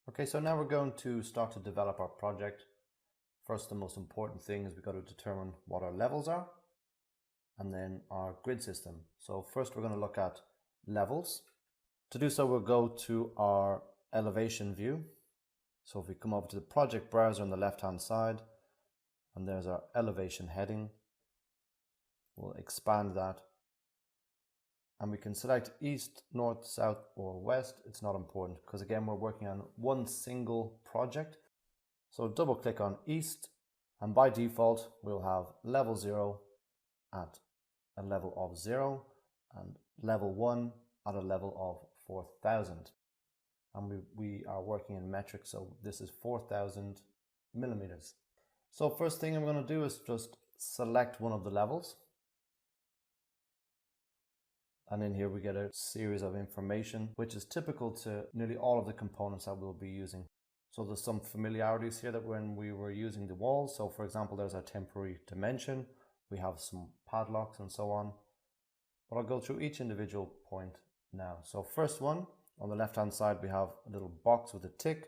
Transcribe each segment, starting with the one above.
Okay, so now we're going to start to develop our project. First, the most important thing is we've got to determine what our levels are and then our grid system. So first we're going to look at levels. To do so, we'll go to our elevation view. So if we come over to the project browser on the left hand side, and there's our elevation heading, we'll expand that. And we can select east, north, south, or west. It's not important because again, we're working on one single project. So double click on east, and by default, we'll have level 0 at a level of 0 and level 1 at a level of 4,000. And we are working in metric, so this is 4,000 millimeters. So first thing I'm going to do is just select one of the levels. And in here we get a series of information, which is typical to nearly all of the components that we'll be using. So there's some familiarities here that when we were using the walls. So for example, there's our temporary dimension. We have some padlocks and so on. But I'll go through each individual point now. So first one, on the left-hand side, we have a little box with a tick.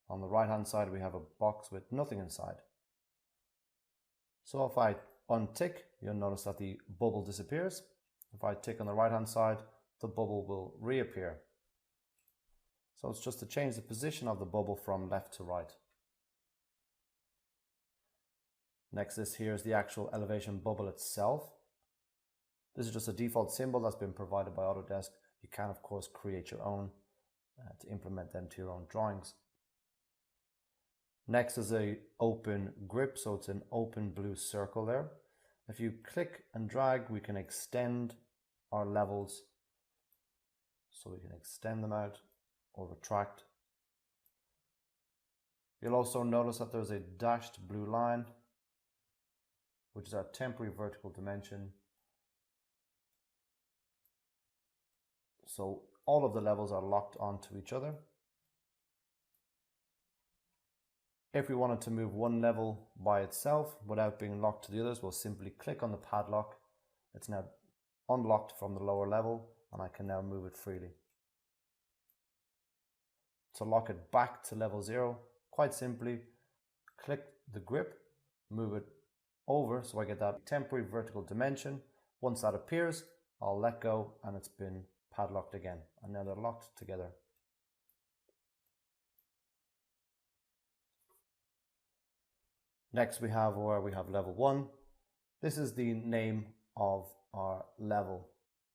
On the right-hand side, we have a box with nothing inside. So if I untick, you'll notice that the bubble disappears. If I tick on the right hand side, the bubble will reappear. So it's just to change the position of the bubble from left to right. Next, this here is the actual elevation bubble itself. This is just a default symbol that's been provided by Autodesk. You can of course create your own to implement them to your own drawings. Next is an open grip, so it's an open blue circle there. If you click and drag, we can extend our levels. So we can extend them out or retract. You'll also notice that there's a dashed blue line, which is our temporary vertical dimension. So all of the levels are locked onto each other. If we wanted to move one level by itself without being locked to the others, we'll simply click on the padlock. It's now unlocked from the lower level and I can now move it freely. To lock it back to level 0, quite simply, click the grip, move it over so I get that temporary vertical dimension. Once that appears, I'll let go and it's been padlocked again. And now they're locked together. Next we have where we have level 1. This is the name of our level.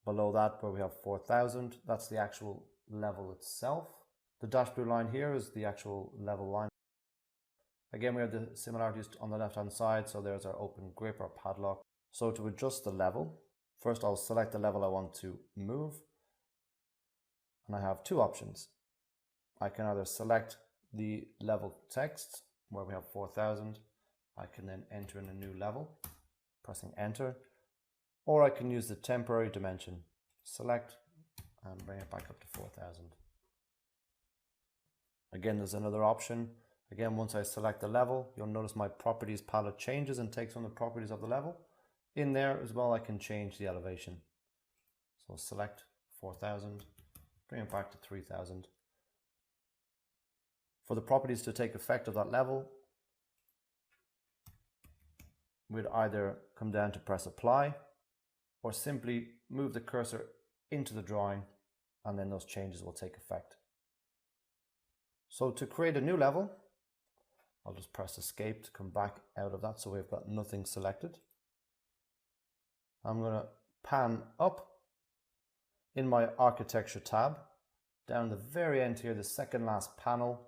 Below that where we have 4,000, that's the actual level itself. The dashed blue line here is the actual level line. Again, we have the similarities on the left hand side, so there's our open grip or padlock. So to adjust the level, first I'll select the level I want to move. And I have two options. I can either select the level text where we have 4,000. I can then enter in a new level, pressing enter, or I can use the temporary dimension, select and bring it back up to 4,000. Again, there's another option. Again, once I select the level, you'll notice my properties palette changes and takes on the properties of the level. In there as well, I can change the elevation. So select 4,000, bring it back to 3,000. For the properties to take effect of that level, we'd either come down to press apply or simply move the cursor into the drawing and then those changes will take effect. So to create a new level, I'll just press escape to come back out of that so we've got nothing selected. I'm going to pan up in my architecture tab. Down the very end here, the second last panel,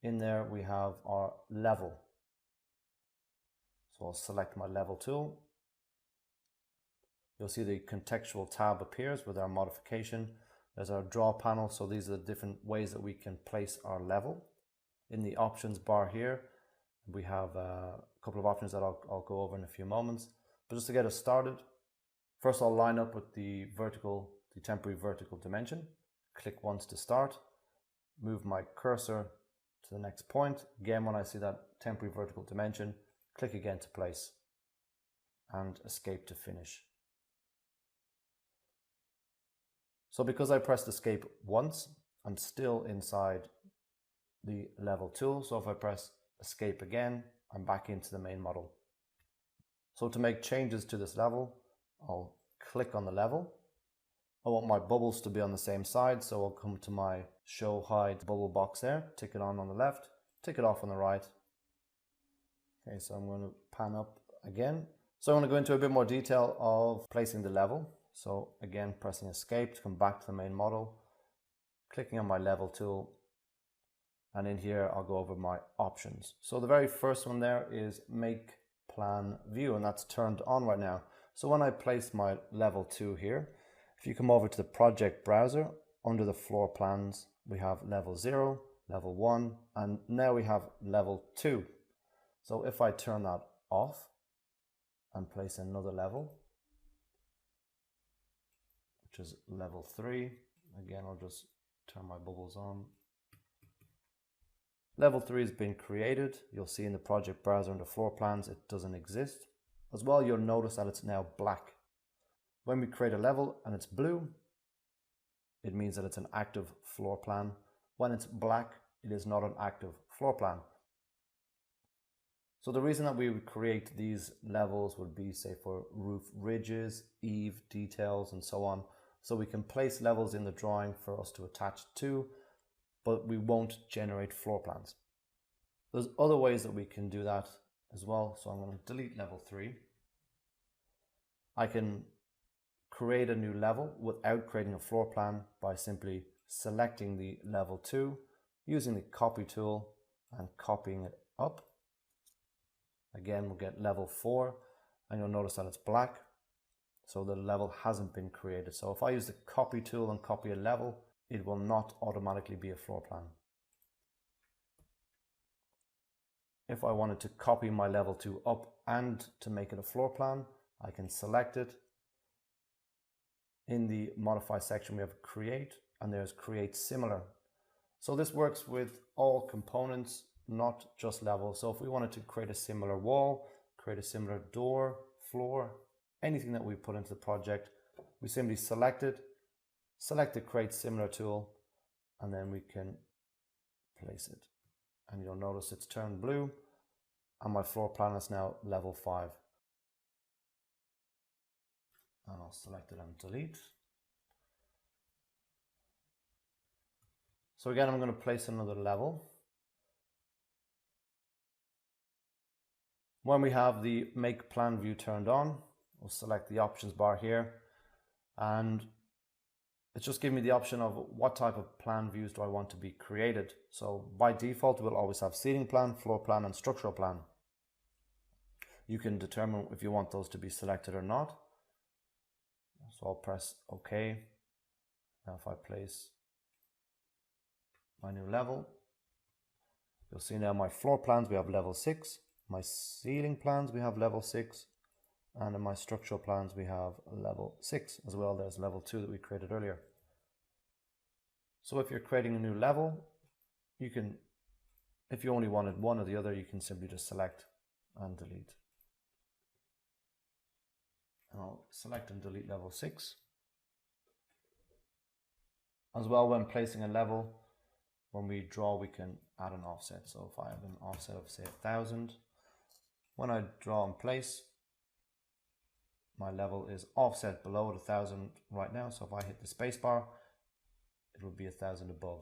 in there we have our level. So I'll select my level tool. You'll see the contextual tab appears with our modification. There's our draw panel, so these are the different ways that we can place our level. In the options bar here, we have a couple of options that I'll go over in a few moments. But just to get us started, first I'll line up with the temporary vertical dimension. Click once to start, move my cursor to the next point. Again, when I see that temporary vertical dimension, click again to place and escape to finish. So because I pressed escape once, I'm still inside the level tool. So if I press escape again, I'm back into the main model. So to make changes to this level, I'll click on the level. I want my bubbles to be on the same side, so I'll come to my show hide bubble box there, tick it on the left, tick it off on the right. Okay, so I'm going to pan up again. So I'm going to go into a bit more detail of placing the level. So again, pressing escape to come back to the main model, clicking on my level tool, and in here I'll go over my options. So the very first one there is make plan view, and that's turned on right now. So when I place my level 2 here, if you come over to the project browser, under the floor plans, we have level 0, level 1, and now we have level 2. So if I turn that off and place another level, which is level 3, again, I'll just turn my bubbles on. Level 3 has been created. You'll see in the project browser under floor plans, it doesn't exist. As well, you'll notice that it's now black. When we create a level and it's blue, it means that it's an active floor plan. When it's black, it is not an active floor plan. So the reason that we would create these levels would be, say, for roof ridges, eave details, and so on. So we can place levels in the drawing for us to attach to, but we won't generate floor plans. There's other ways that we can do that as well. So I'm going to delete level 3. I can create a new level without creating a floor plan by simply selecting the level 2, using the copy tool and copying it up. Again, we'll get level 4, and you'll notice that it's black, so the level hasn't been created. So if I use the copy tool and copy a level, it will not automatically be a floor plan. If I wanted to copy my level 2 up and to make it a floor plan, I can select it. In the modify section, we have create, and there's create similar. So this works with all components, not just levels. So if we wanted to create a similar wall, create a similar door, floor, anything that we put into the project, we simply select it, select the create similar tool, and then we can place it. And you'll notice it's turned blue, and my floor plan is now level 5. And I'll select it and delete. So again, I'm going to place another level. When we have the make plan view turned on, we'll select the options bar here, and it's just giving me the option of what type of plan views do I want to be created. So by default, we'll always have ceiling plan, floor plan, and structural plan. You can determine if you want those to be selected or not. So I'll press OK. Now if I place my new level, you'll see now my floor plans, we have level 6. My ceiling plans, we have level 6. And in my structural plans, we have level 6 as well. There's level 2 that we created earlier. So if you're creating a new level, you can, if you only wanted one or the other, you can simply just select and delete. And I'll select and delete level 6. As well, when placing a level, when we draw, we can add an offset. So if I have an offset of, say, 1000, when I draw and place, my level is offset below 1000 right now. So if I hit the space bar, it will be 1000 above.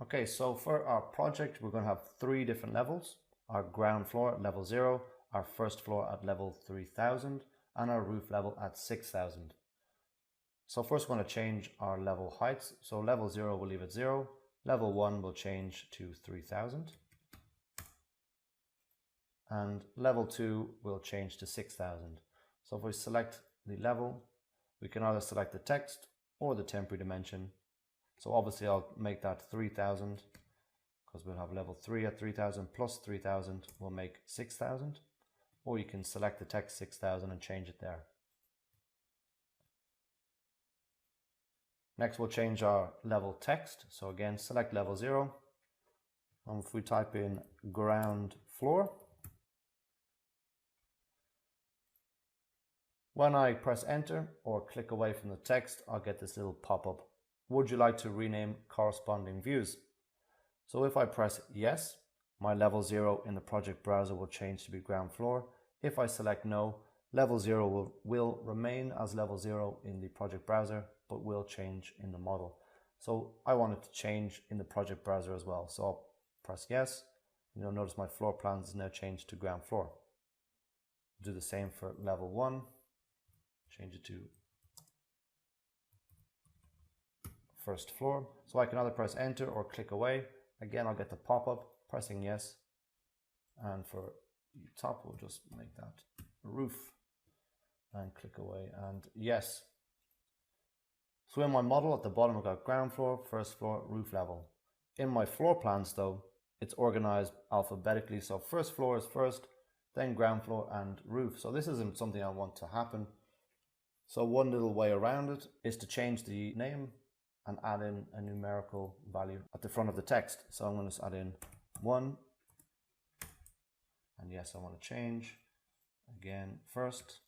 Okay, so for our project, we're going to have 3 different levels. Our ground floor at level 0, our first floor at level 3000, and our roof level at 6000. So first we're going to change our level heights. So level 0 we'll leave at 0. Level 1 will change to 3000. And level 2 will change to 6000. So if we select the level, we can either select the text or the temporary dimension. So obviously I'll make that 3000 because we'll have level 3 at 3000 plus 3000 will make 6000. Or you can select the text 6000 and change it there. Next we'll change our level text. So again, select level 0. And if we type in ground floor, When I press enter or click away from the text, I'll get this little pop-up. Would you like to rename corresponding views? So if I press yes, my level 0 in the project browser will change to be ground floor. If I select no, level 0 will remain as level 0 in the project browser, but will change in the model. So I want it to change in the project browser as well. So I'll press yes. You'll notice my floor plans is now changed to ground floor. Do the same for level 1. Change it to first floor. So I can either press enter or click away. Again, I'll get the pop-up, pressing yes. And for the top, we'll just make that roof and click away and yes. So in my model at the bottom, I've got ground floor, first floor, roof level. In my floor plans though, it's organized alphabetically. So first floor is first, then ground floor and roof. So this isn't something I want to happen. So one little way around it is to change the name and add in a numerical value at the front of the text. So I'm going to add in 1. And yes, I want to change again first.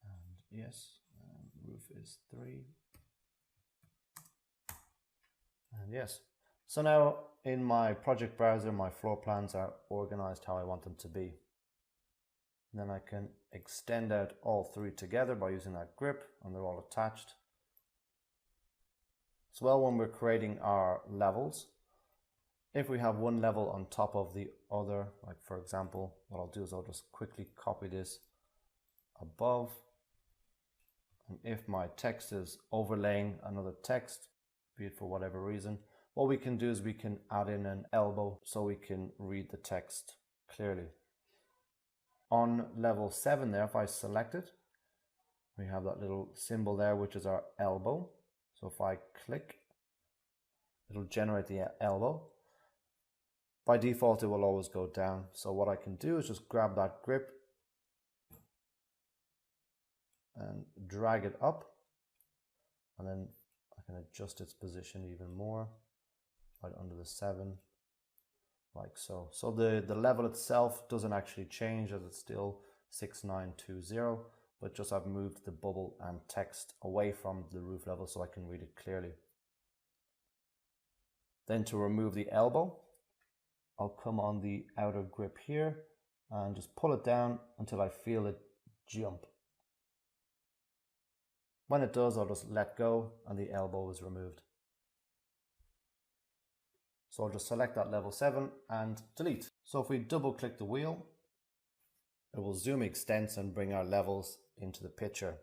And yes, and roof is 3. And yes. So now in my project browser, my floor plans are organized how I want them to be. And then I can extend out all 3 together by using that grip, and they're all attached. As well, when we're creating our levels, if we have one level on top of the other, like for example, what I'll do is I'll just quickly copy this above. And if my text is overlaying another text, be it for whatever reason, what we can do is we can add in an elbow so we can read the text clearly. On level 7 there, if I select it, we have that little symbol there, which is our elbow. So if I click, it'll generate the elbow. By default, it will always go down. So what I can do is just grab that grip and drag it up. And then I can adjust its position even more, right under the 7. Like so. So the level itself doesn't actually change, as it's still 6920, but just I've moved the bubble and text away from the roof level so I can read it clearly. Then to remove the elbow, I'll come on the outer grip here and just pull it down until I feel it jump. When it does, I'll just let go and the elbow is removed. So I'll just select that level 7 and delete. So if we double click the wheel, it will zoom extents and bring our levels into the picture.